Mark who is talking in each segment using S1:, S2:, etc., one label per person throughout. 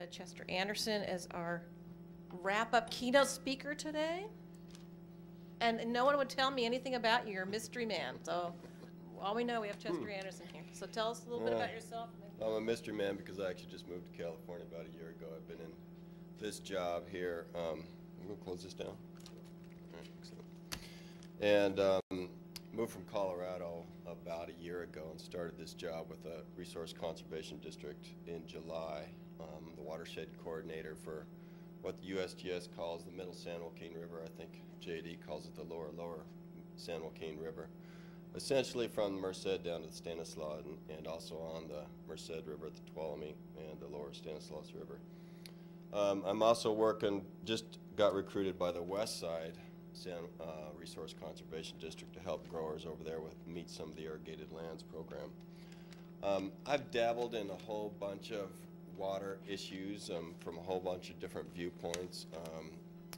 S1: Chester Anderson as our wrap-up keynote speaker today. And no one would tell me anything about you. You're a mystery man. So all we know, we have Chester Anderson here. So tell us a little bit about yourself.
S2: I'm a mystery man because I actually just moved to California about a year ago. I've been in this job here. I'm going to close this down. All right, excellent. And moved from Colorado about a year ago and started this job with a resource conservation district in July. The watershed coordinator for what the USGS calls the Middle San Joaquin River. I think JD calls it the Lower San Joaquin River. Essentially from the Merced down to the Stanislaus and also on the Merced River at the Tuolumne and the Lower Stanislaus River. I'm also working, just got recruited by the West Side Resource Conservation District to help growers over there meet some of the irrigated lands program. I've dabbled in a whole bunch of water issues from a whole bunch of different viewpoints.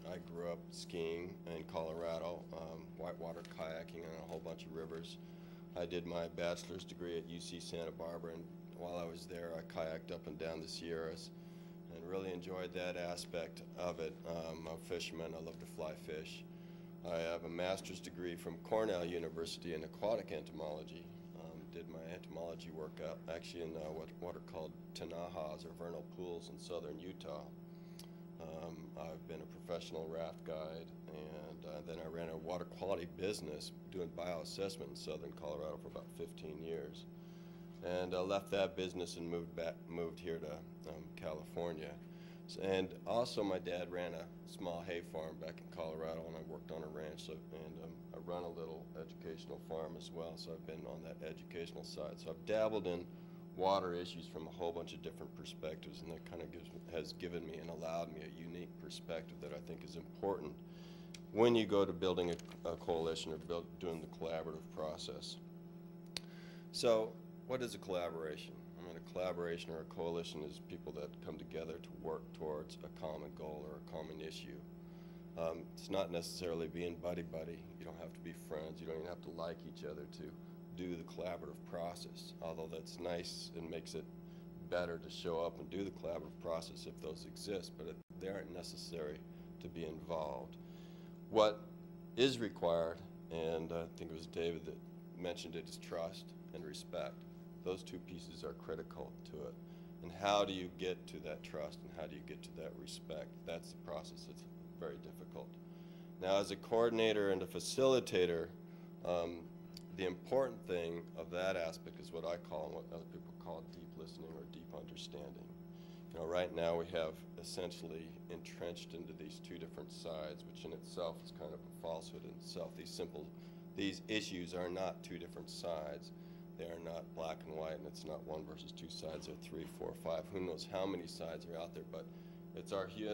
S2: I grew up skiing in Colorado, whitewater kayaking on a whole bunch of rivers. I did my bachelor's degree at UC Santa Barbara, and while I was there, I kayaked up and down the Sierras and really enjoyed that aspect of it. I'm a fisherman. I love to fly fish. I have a master's degree from Cornell University in aquatic entomology. Did my entomology work out actually in what are called Tanahas or vernal pools in southern Utah. I've been a professional raft guide, and then I ran a water quality business doing bioassessment in southern Colorado for about 15 years. And I left that business and moved here to California. And also my dad ran a small hay farm back in Colorado, and I worked on a ranch, and I run a little educational farm as well, so I've been on that educational side. So I've dabbled in water issues from a whole bunch of different perspectives, and that kind of has given me and allowed me a unique perspective that I think is important when you go to building a coalition or doing the collaborative process. So what is a collaboration? I mean, a collaboration or a coalition is people that come together to work towards a common goal or a common issue. It's not necessarily being buddy-buddy. You don't have to be friends. You don't even have to like each other to do the collaborative process, although that's nice and makes it better to show up and do the collaborative process if those exist, but they aren't necessary to be involved. What is required, and I think it was David that mentioned it, is trust and respect. Those two pieces are critical to it. And how do you get to that trust and how do you get to that respect? That's the process. It's very difficult. Now, as a coordinator and a facilitator, the important thing of that aspect is what I call and what other people call deep listening or deep understanding. You know, right now we have essentially entrenched into these two different sides, which in itself is kind of a falsehood in itself. These issues are not two different sides. They are not black and white, and it's not one versus two sides, or 3, 4, 5. Who knows how many sides are out there, but it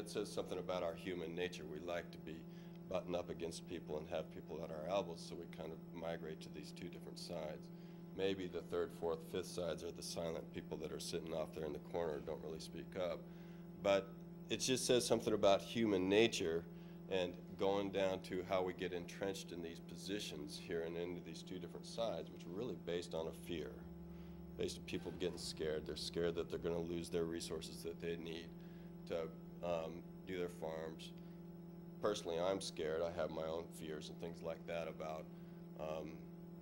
S2: says something about our human nature. We like to be button up against people and have people at our elbows, so we kind of migrate to these two different sides. Maybe the third, fourth, fifth sides are the silent people that are sitting off there in the corner and don't really speak up. But it just says something about human nature and going down to how we get entrenched in these positions here and into these two different sides, which are really based on a fear, based on people getting scared. They're scared that they're going to lose their resources that they need to do their farms. Personally, I'm scared. I have my own fears and things like that about,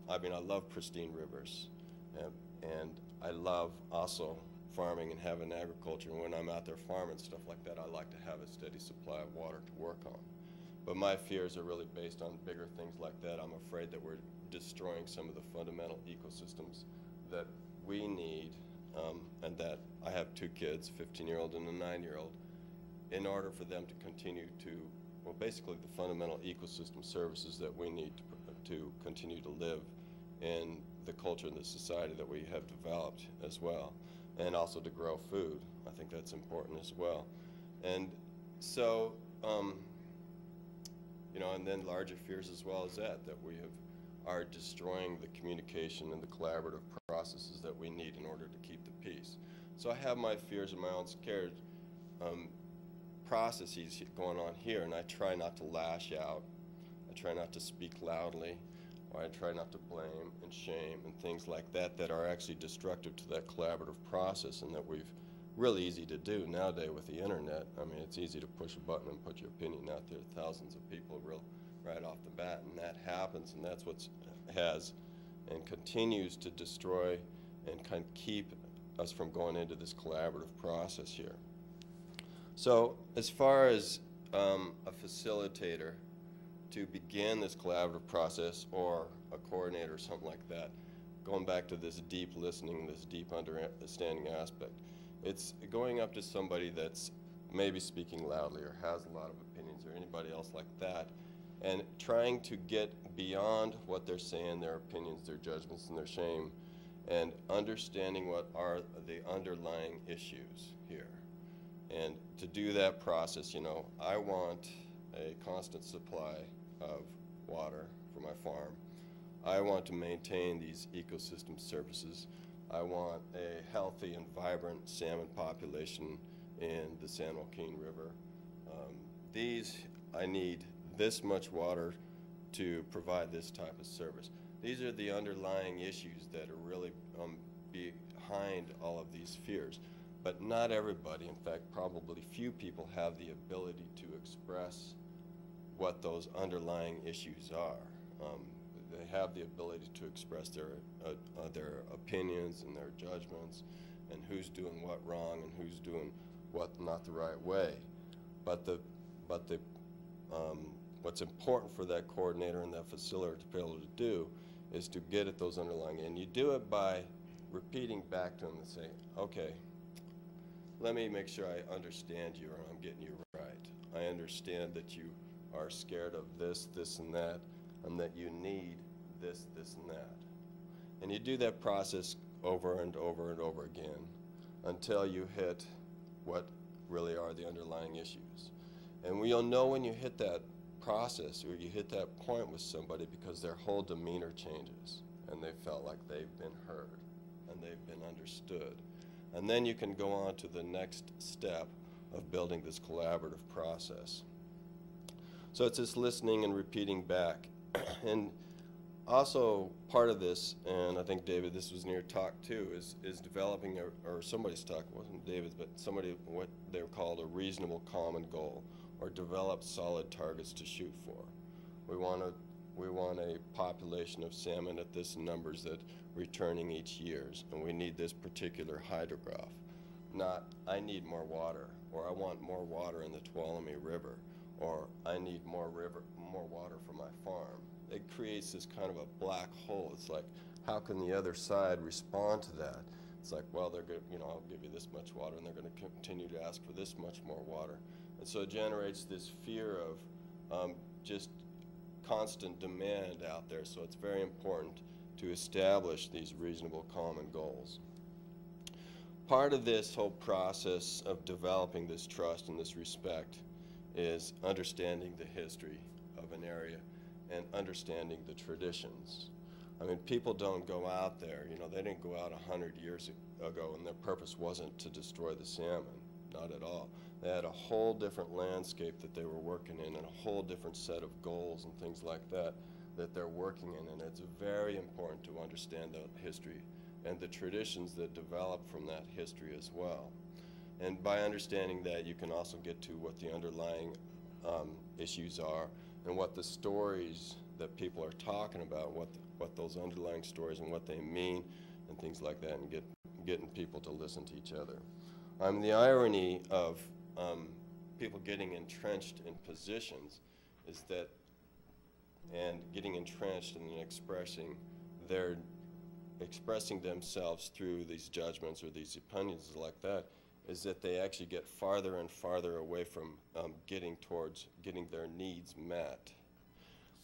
S2: I mean, I love pristine rivers, and I love also farming and having agriculture. And when I'm out there farming, stuff like that, I like to have a steady supply of water to work on. But my fears are really based on bigger things like that. I'm afraid that we're destroying some of the fundamental ecosystems that we need, and that I have two kids, a 15-year-old and a 9-year-old, in order for them to continue to, well, basically the fundamental ecosystem services that we need to continue to live in the culture and the society that we have developed as well, and also to grow food. I think that's important as well. And so, you know, and then larger fears as well as that we are destroying the communication and the collaborative processes that we need in order to keep the peace. So I have my fears and my own scared processes going on here, and I try not to lash out. I try not to speak loudly, or I try not to blame and shame and things like that that are actually destructive to that collaborative process and that we've really easy to do nowadays with the internet. I mean, it's easy to push a button and put your opinion out there to thousands of people right off the bat, and that happens, and that's what has and continues to destroy and kind of keep us from going into this collaborative process here. So as far as a facilitator to begin this collaborative process, or a coordinator or something like that, going back to this deep listening, this deep understanding aspect, it's going up to somebody that's maybe speaking loudly or has a lot of opinions, or anybody else like that, and trying to get beyond what they're saying, their opinions, their judgments, and their shame, and understanding what are the underlying issues here. And to do that process, you know, I want a constant supply of water for my farm. I want to maintain these ecosystem services. I want a healthy and vibrant salmon population in the San Joaquin River. I need this much water to provide this type of service. These are the underlying issues that are really behind all of these fears. But not everybody, in fact, probably few people have the ability to express what those underlying issues are. They have the ability to express their opinions and their judgments, and who's doing what wrong and who's doing what not the right way. But what's important for that coordinator and that facilitator to be able to do is to get at those underlying, and you do it by repeating back to them and say, okay, let me make sure I understand you, or I'm getting you right. I understand that you are scared of this, this, and that you need this, this, and that. And you do that process over and over and over again until you hit what really are the underlying issues. And you'll know when you hit that process, or you hit that point with somebody, because their whole demeanor changes, and they felt like they've been heard and they've been understood. And then you can go on to the next step of building this collaborative process. So it's this listening and repeating back. And also part of this, and I think, David, this was in your talk too, is developing, or somebody's talk, it wasn't David's, but somebody, what they were called a reasonable common goal, or develop solid targets to shoot for. We want a population of salmon at this numbers that returning each year, and we need this particular hydrograph. Not, I need more water, or I want more water in the Tuolumne River, or I need more water for my farm. It creates this kind of a black hole. It's like, how can the other side respond to that? It's like, well, they're good, you know, I'll give you this much water, and they're going to continue to ask for this much more water. And so it generates this fear of just constant demand out there. So it's very important to establish these reasonable common goals. Part of this whole process of developing this trust and this respect is understanding the history of an area and understanding the traditions. I mean, people don't go out there, you know, they didn't go out 100 years ago and their purpose wasn't to destroy the salmon, not at all. They had a whole different landscape that they were working in, and a whole different set of goals and things like that they're working in, and it's very important to understand the history and the traditions that develop from that history as well. And by understanding that, you can also get to what the underlying issues are, and what the stories that people are talking about, what those underlying stories and what they mean, and things like that, and getting people to listen to each other. The irony of people getting entrenched in positions is that, and getting entrenched in expressing themselves through these judgments or these opinions like that, is that they actually get farther and farther away from getting their needs met.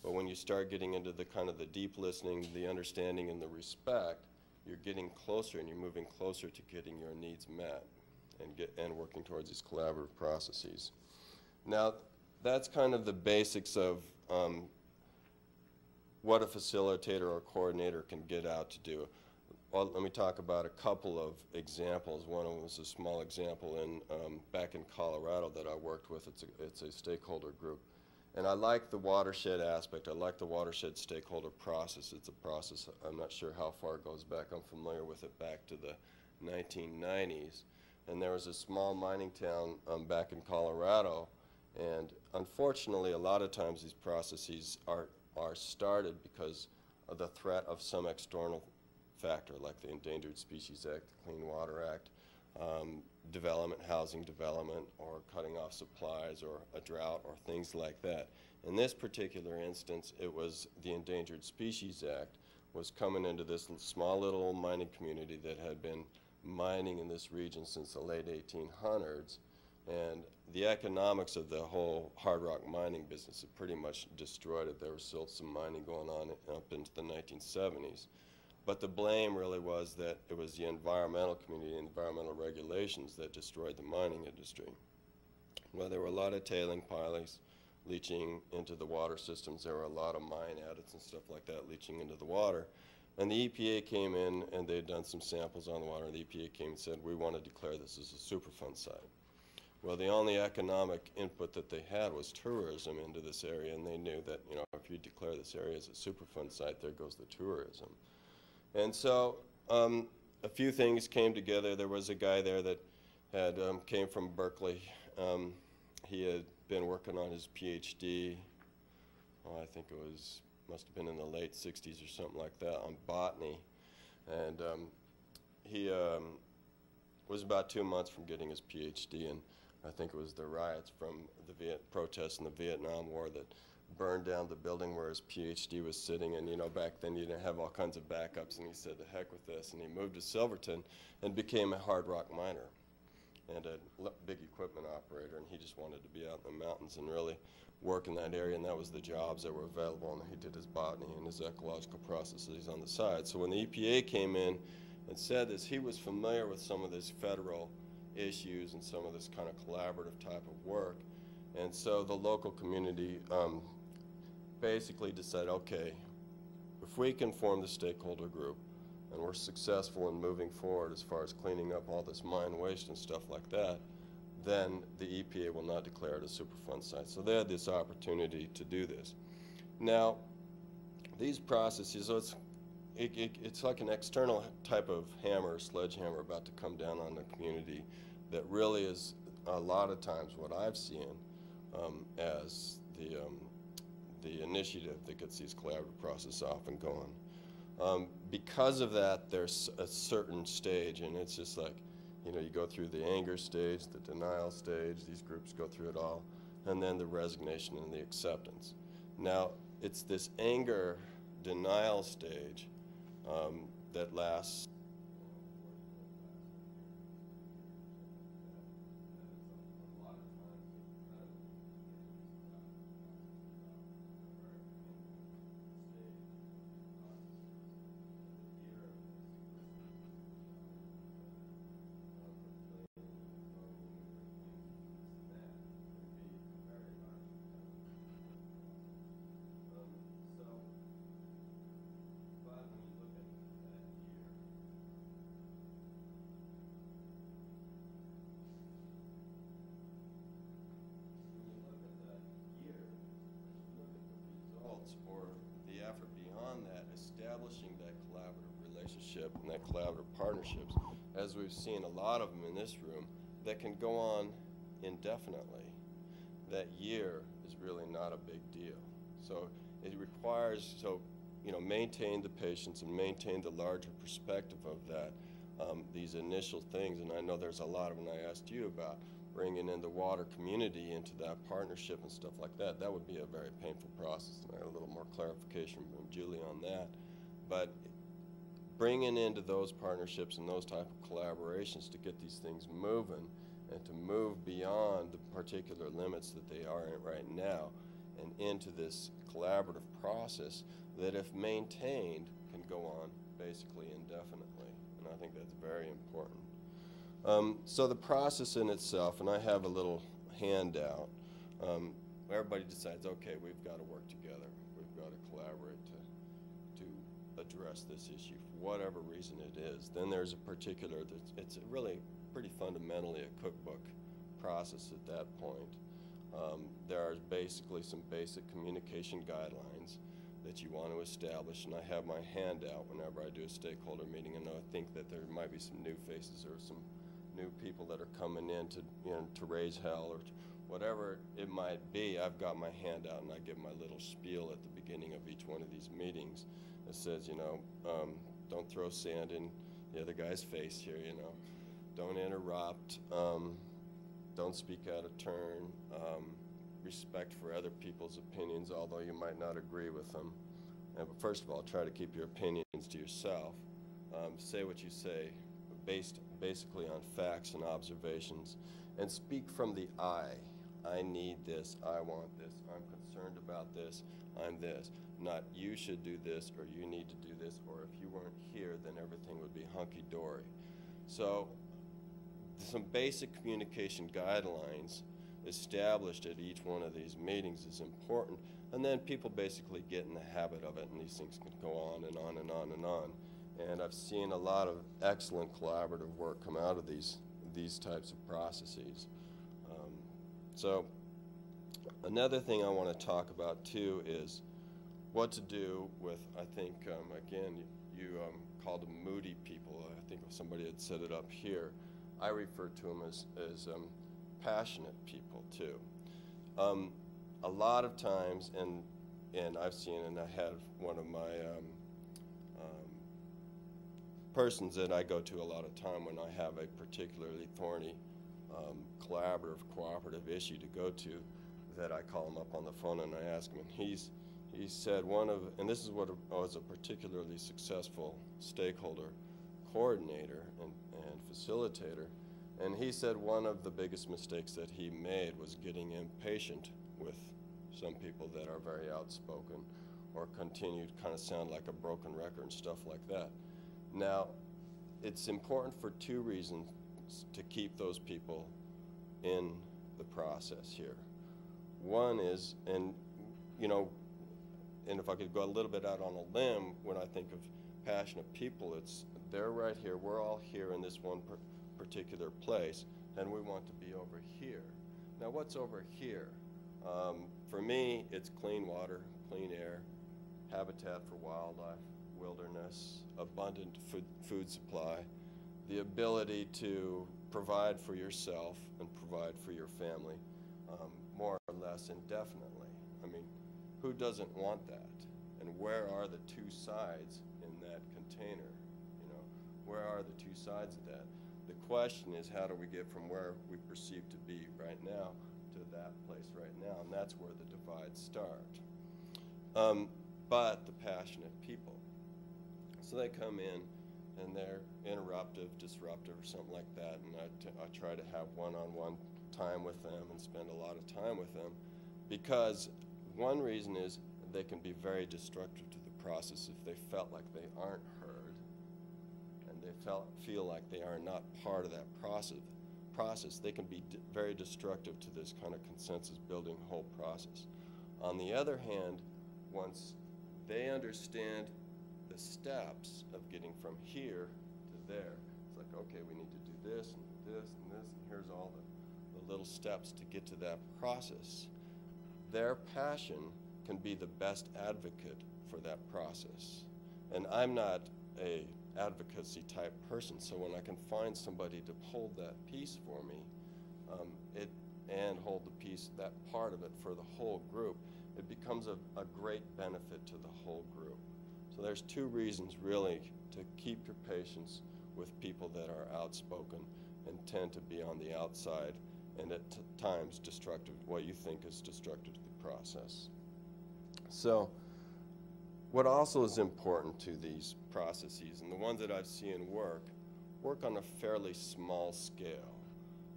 S2: But when you start getting into the kind of the deep listening, the understanding, and the respect, you're getting closer, and you're moving closer to getting your needs met and working towards these collaborative processes. Now, that's kind of the basics of what a facilitator or coordinator can get out to do. Well, let me talk about a couple of examples. One of them was a small example back in Colorado that I worked with. It's a stakeholder group. And I like the watershed aspect. I like the watershed stakeholder process. It's a process, I'm not sure how far it goes back. I'm familiar with it back to the 1990s. And there was a small mining town back in Colorado, and unfortunately, a lot of times these processes are started because of the threat of some external factor, like the Endangered Species Act, the Clean Water Act, development, housing development, or cutting off supplies, or a drought, or things like that. In this particular instance, it was the Endangered Species Act was coming into this small little mining community that had been mining in this region since the late 1800s, and the economics of the whole hard rock mining business had pretty much destroyed it. There was still some mining going on up into the 1970s. But the blame really was that it was the environmental community and environmental regulations that destroyed the mining industry. Well, there were a lot of tailing pilings leaching into the water systems. There were a lot of mine adits and stuff like that leaching into the water. And the EPA came in, and they'd done some samples on the water, and the EPA came and said, we want to declare this as a Superfund site. Well, the only economic input that they had was tourism into this area, and they knew that, you know, if you declare this area as a Superfund site, there goes the tourism. And so a few things came together. There was a guy there that had came from Berkeley. He had been working on his PhD, I think it must have been in the late 60s or something like that, on botany. And he was about 2 months from getting his PhD, and I think it was the riots from the protests in the Vietnam War that burned down the building where his PhD was sitting. And, you know, back then you didn't have all kinds of backups, and he said, the heck with this, and he moved to Silverton and became a hard rock miner and a big equipment operator, and he just wanted to be out in the mountains and really work in that area, and that was the jobs that were available, and he did his botany and his ecological processes on the side. So when the EPA came in and said this, he was familiar with some of this federal issues and some of this kind of collaborative type of work, and so the local community basically decided, okay, if we can form the stakeholder group and we're successful in moving forward as far as cleaning up all this mine waste and stuff like that, then the EPA will not declare it a Superfund site. So they had this opportunity to do this. Now, these processes, so it's like an external type of hammer, sledgehammer, about to come down on the community that really is a lot of times what I've seen as the initiative that gets these collaborative processes off and going. Because of that, there's a certain stage, and it's just like, you know, you go through the anger stage, the denial stage, these groups go through it all, and then the resignation and the acceptance. Now, it's this anger denial stage that lasts or the effort beyond that, establishing that collaborative relationship and that collaborative partnerships, as we've seen a lot of them in this room, that can go on indefinitely. That year is really not a big deal. So it requires, you know, maintain the patience and maintain the larger perspective of that, these initial things. And I know there's a lot of them I asked you about, bringing in the water community into that partnership and stuff like that. That would be a very painful process, and I got a little more clarification from Julie on that. But bringing into those partnerships and those type of collaborations to get these things moving and to move beyond the particular limits that they are in right now and into this collaborative process that, if maintained, can go on basically indefinitely. And I think that's very important. So the process in itself, and I have a little handout, everybody decides, okay, we've got to work together. We've got to collaborate to address this issue for whatever reason it is. Then there's a particular, it's really pretty fundamentally a cookbook process at that point. There are basically some basic communication guidelines that you want to establish, and I have my handout whenever I do a stakeholder meeting, and I think that there might be some new faces or some new people that are coming in to, to raise hell or whatever it might be. I've got my hand out and I give my little spiel at the beginning of each one of these meetings. It says, don't throw sand in the other guy's face here, Don't interrupt. Don't speak out of turn. Respect for other people's opinions, although you might not agree with them. But first of all, try to keep your opinions to yourself. Say what you say, based basically on facts and observations, and speak from the I. I need this, I want this, I'm concerned about this, I'm this. Not you should do this, or you need to do this, or if you weren't here, then everything would be hunky-dory. So some basic communication guidelines established at each one of these meetings is important, and then people basically get in the habit of it, and these things can go on and on and on and on. And I've seen a lot of excellent collaborative work come out of these types of processes. So another thing I want to talk about too is what to do with, I think, again, you called them moody people. I think somebody had set it up here. I refer to them as passionate people too. A lot of times, and I've seen, and I had one of my persons that I go to a lot of time when I have a particularly thorny collaborative, cooperative issue to go to, that I call him up on the phone and I ask him, and he said and this is what was a particularly successful stakeholder coordinator and facilitator, and he said one of the biggest mistakes that he made was getting impatient with some people that are very outspoken or continue to kind of sound like a broken record and stuff like that. Now, it's important for two reasons to keep those people in the process here. One is, and if I could go a little bit out on a limb, when I think of passionate people, they're right here, we're all here in this one particular place, and we want to be over here. Now, what's over here? For me, it's clean water, clean air, habitat for wildlife, wilderness, abundant food supply, the ability to provide for yourself and provide for your family, more or less indefinitely. I mean, who doesn't want that? And where are the two sides in that container? Where are the two sides of that? The question is, how do we get from where we perceive to be right now to that place right now? And that's where the divides start. But the passionate people. So they come in and they're interruptive, disruptive, or something like that, and I try to have one-on-one time with them and spend a lot of time with them, because one reason is they can be very destructive to the process if they felt like they aren't heard and they feel like they are not part of that process. They can be very destructive to this kind of consensus building whole process. On the other hand, once they understand the steps of getting from here to there, it's like, okay, we need to do this and this and this, and here's all the little steps to get to that process. Their passion can be the best advocate for that process. And I'm not a advocacy type person, so when I can find somebody to hold that piece for me, and hold the piece, that part of it for the whole group, it becomes a great benefit to the whole group. So there's two reasons really to keep your patience with people that are outspoken and tend to be on the outside and at times destructive, what you think is destructive to the process. So what also is important to these processes, and the ones that I've seen work on a fairly small scale.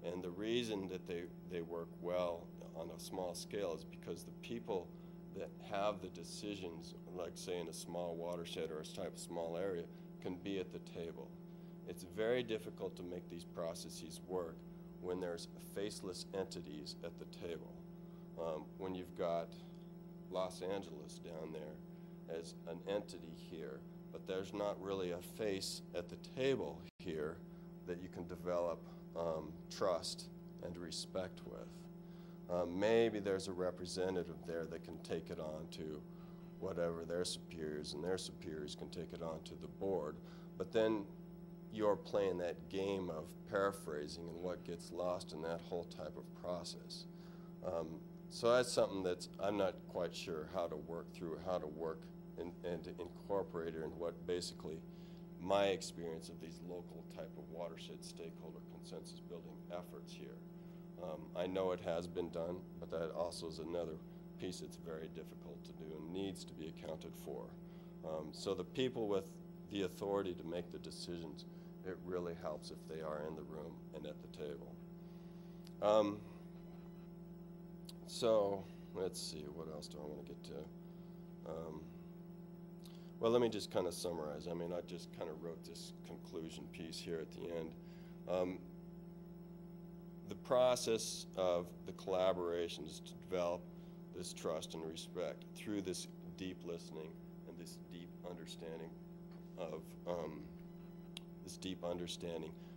S2: And the reason that they work well on a small scale is because the people that have the decisions, like say in a small watershed or a type of small area, can be at the table. It's very difficult to make these processes work when there's faceless entities at the table. When you've got Los Angeles down there as an entity here, but there's not really a face at the table here that you can develop trust and respect with. Maybe there's a representative there that can take it on to whatever their superiors, and their superiors can take it on to the board. But then you're playing that game of paraphrasing and what gets lost in that whole type of process. So that's something that I'm not quite sure how to work through, how to work and to incorporate it in what basically my experience of these local type of watershed stakeholder consensus building efforts here. I know it has been done, but that also is another piece that's very difficult to do and needs to be accounted for. So the people with the authority to make the decisions, it really helps if they are in the room and at the table. So let's see, what else do I want to get to? Well, let me just kind of summarize. I mean, I just kind of wrote this conclusion piece here at the end. The process of the collaboration is to develop this trust and respect through this deep listening and this deep understanding of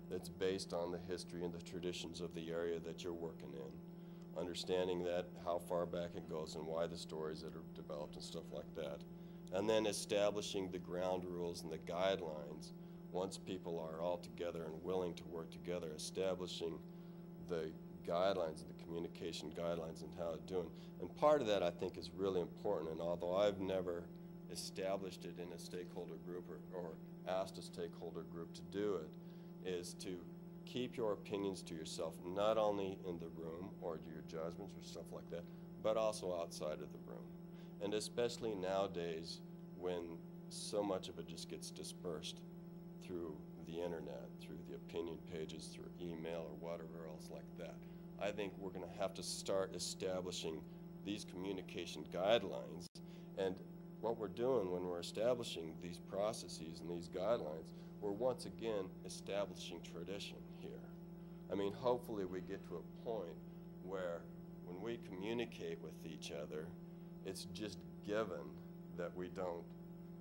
S2: that's based on the history and the traditions of the area that you're working in. Understanding that, how far back it goes and why the stories that are developed and stuff like that. And then establishing the ground rules and the guidelines once people are all together and willing to work together, establishing the guidelines and the communication guidelines and how to do it. And part of that I think is really important, and although I've never established it in a stakeholder group or asked a stakeholder group to do it, is to keep your opinions to yourself, not only in the room or your judgments or stuff like that, but also outside of the room. And especially nowadays when so much of it just gets dispersed through the internet, through the opinion pages, through email or whatever else like that. I think we're going to have to start establishing these communication guidelines. And what we're doing when we're establishing these processes and these guidelines, we're once again establishing tradition here. I mean, hopefully we get to a point where when we communicate with each other, it's just given that we don't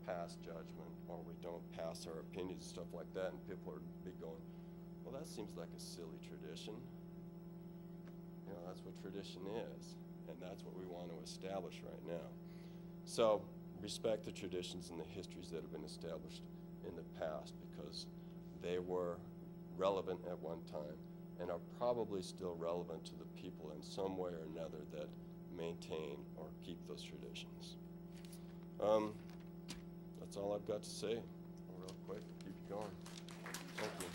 S2: pass judgment or we don't pass our opinions and stuff like that, and people are be going, well, that seems like a silly tradition. You know, that's what tradition is, and that's what we want to establish right now. So respect the traditions and the histories that have been established in the past, because they were relevant at one time and are probably still relevant to the people in some way or another that maintain or keep those traditions. That's all I've got to say. Real quick, keep you going. Thank you.